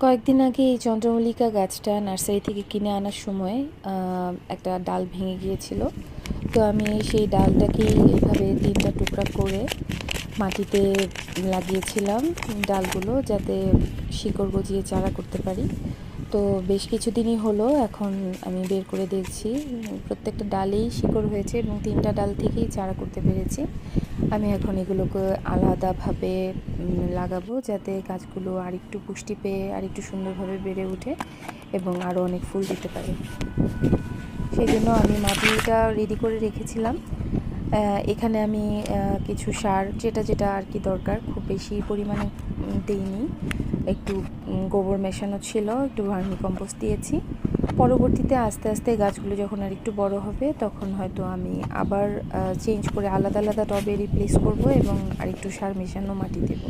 কয়েকদিন আগে এই চন্দ্রমল্লিকা গাছটা নার্সারি থেকে কিনে আনার সময় একটা ডাল ভেঙে গিয়েছিল। তো আমি সেই ডালটাকে এইভাবে 3টা টুকরা করে মাটিতে লাগিয়েছিলাম ডালগুলো, যাতে শিকড় গজিয়ে চারা করতে পারি। তো বেশ কিছুদিনই হলো, এখন আমি বের করে দেখছি প্রত্যেকটা ডালেই শিকড় হয়েছে এবং 3টা ডাল থেকেই চারা করতে পেরেছি। আমি এখন এগুলোকে আলাদাভাবে লাগাবো, যাতে গাছগুলো আরেকটু পুষ্টি পেয়ে আরেকটু সুন্দরভাবে বেড়ে ওঠে এবং আরও অনেক ফুল দিতে পারে। সেই জন্য আমি মাটিটা রেডি করে রেখেছিলাম। এখানে আমি কিছু সার যেটা আর কি দরকার, খুব বেশি পরিমাণে দিইনি। একটু গোবর মেশানো ছিল, একটু ভার্মি কম্পোস্ট দিয়েছি। পরবর্তীতে আস্তে আস্তে গাছগুলো যখন আর একটু বড় হবে, তখন হয়তো আমি আবার চেঞ্জ করে আলাদা আলাদা টবে রিপ্লেস করব এবং আরেকটু সার মেশানো মাটি দেব।